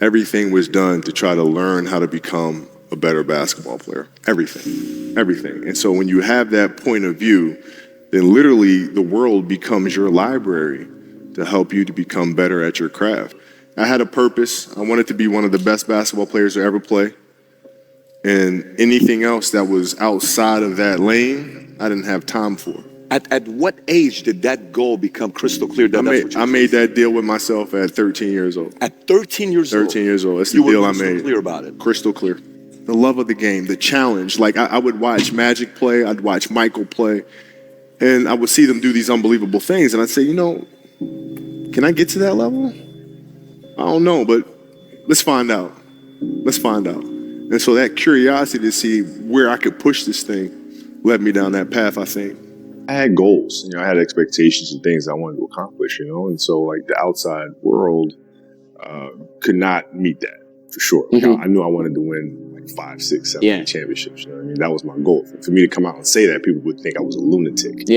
everything was done to try to learn how to become a better basketball player. Everything. And so when you have that point of view, then literally the world becomes your library to help you to become better at your craft. I had a purpose. I wanted to be one of the best basketball players to ever play. And anything else that was outside of that lane, I didn't have time for. At what age did that goal become crystal clear? I made that deal with myself at 13 years old. At 13 years old? 13 years old. That's the deal I made. You were crystal clear about it? Crystal clear. The love of the game, the challenge. Like I would watch Magic play, I'd watch Michael play, and I would see them do these unbelievable things. And I'd say, you know, can I get to that level? I don't know, but let's find out. Let's find out. And so that curiosity to see where I could push this thing led me down that path, I think. I had goals, I had expectations and things I wanted to accomplish, and so like the outside world could not meet that for sure. Like, I knew I wanted to win like 5, 6, 7 championships. You know what I mean? That was my goal. For me to come out and say that, people would think I was a lunatic.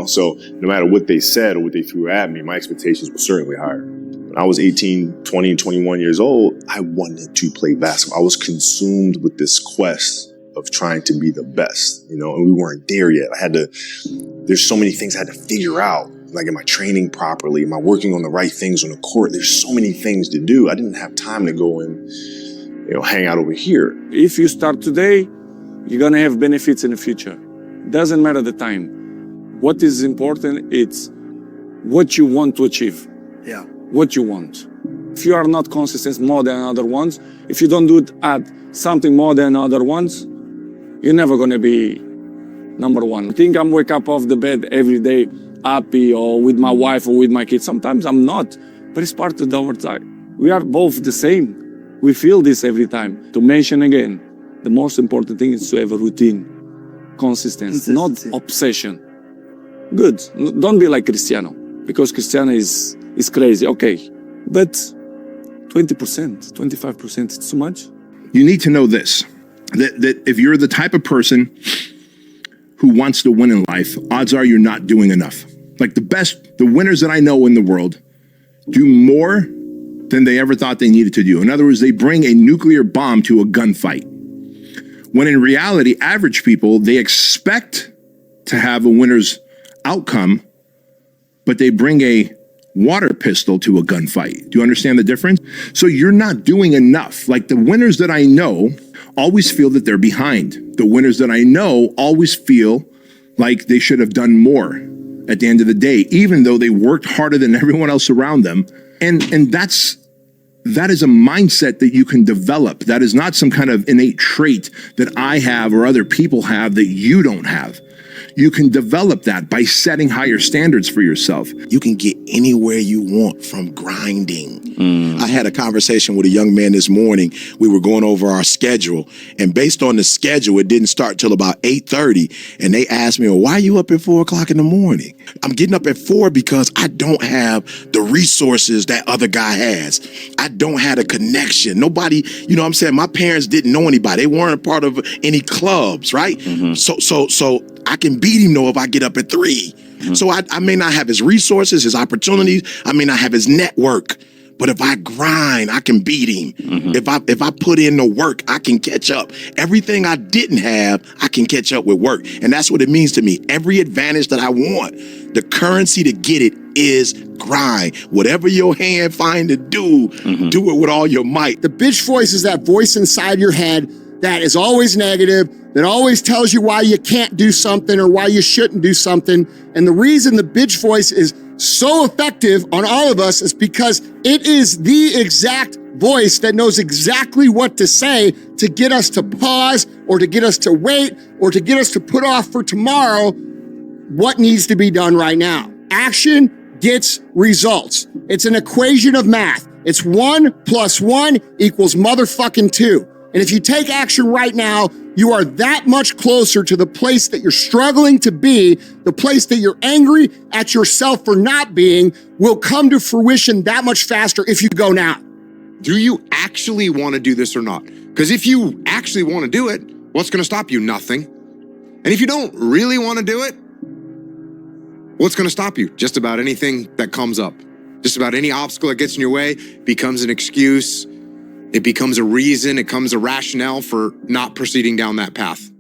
So no matter what they said or what they threw at me, my expectations were certainly higher. When I was 18, 20, and 21 years old, I wanted to play basketball. I was consumed with this quest of trying to be the best, and we weren't there yet. There's so many things I had to figure out. Like, am I training properly? Am I working on the right things on the court? There's so many things to do. I didn't have time to go and, hang out over here. If you start today, you're going to have benefits in the future. Doesn't matter the time. What is important, it's what you want to achieve. Yeah. What you want. If you are not consistent more than other ones, if you don't do it at something more than other ones, you're never going to be number one. I think I'm wake up off the bed every day happy or with my wife or with my kids. Sometimes I'm not, but it's part of our time. We are both the same. We feel this every time. To mention again, the most important thing is to have a routine, consistency, not obsession. Good. Don't be like Cristiano, because Cristiano is crazy. Okay, but 20%, 25%, it's too much. You need to know this. That if you're the type of person who wants to win in life, odds are you're not doing enough. Like the winners that I know in the world do more than they ever thought they needed to do. In other words, they bring a nuclear bomb to a gunfight. When in reality, average people, they expect to have a winner's outcome, but they bring a water pistol to a gunfight. Do you understand the difference? So you're not doing enough. Like the winners that I know always feel that they're behind. The winners that I know always feel like they should have done more at the end of the day, even though they worked harder than everyone else around them. And that is a mindset that you can develop. That is not some kind of innate trait that I have or other people have that you don't have. You can develop that by setting higher standards for yourself. You can get anywhere you want from grinding. I had a conversation with a young man this morning. We were going over our schedule, and based on the schedule, it didn't start till about 8:30. And they asked me, well, why are you up at 4 o'clock in the morning? I'm getting up at 4 because I don't have the resources that other guy has. I don't have a connection. Nobody, what I'm saying? My parents didn't know anybody. They weren't a part of any clubs, right? So I can beat him though if I get up at 3. So I may not have his resources, his opportunities. I may not have his network. But if I grind, I can beat him. If I put in the work, I can catch up. Everything I didn't have, I can catch up with work. And that's what it means to me. Every advantage that I want, the currency to get it is grind. Whatever your hand find to do, do it with all your might. The bitch voice is that voice inside your head that is always negative, that always tells you why you can't do something or why you shouldn't do something. And the reason the bitch voice is so effective on all of us is because it is the exact voice that knows exactly what to say to get us to pause or to get us to wait or to get us to put off for tomorrow what needs to be done right now. Action gets results. It's an equation of math. It's 1 + 1 equals motherfucking 2. And if you take action right now, you are that much closer to the place that you're struggling to be, the place that you're angry at yourself for not being, will come to fruition that much faster if you go now. Do you actually want to do this or not? Because if you actually want to do it, what's going to stop you? Nothing. And if you don't really want to do it, what's going to stop you? Just about anything that comes up. Just about any obstacle that gets in your way becomes an excuse, It becomes a reason, it becomes a rationale for not proceeding down that path.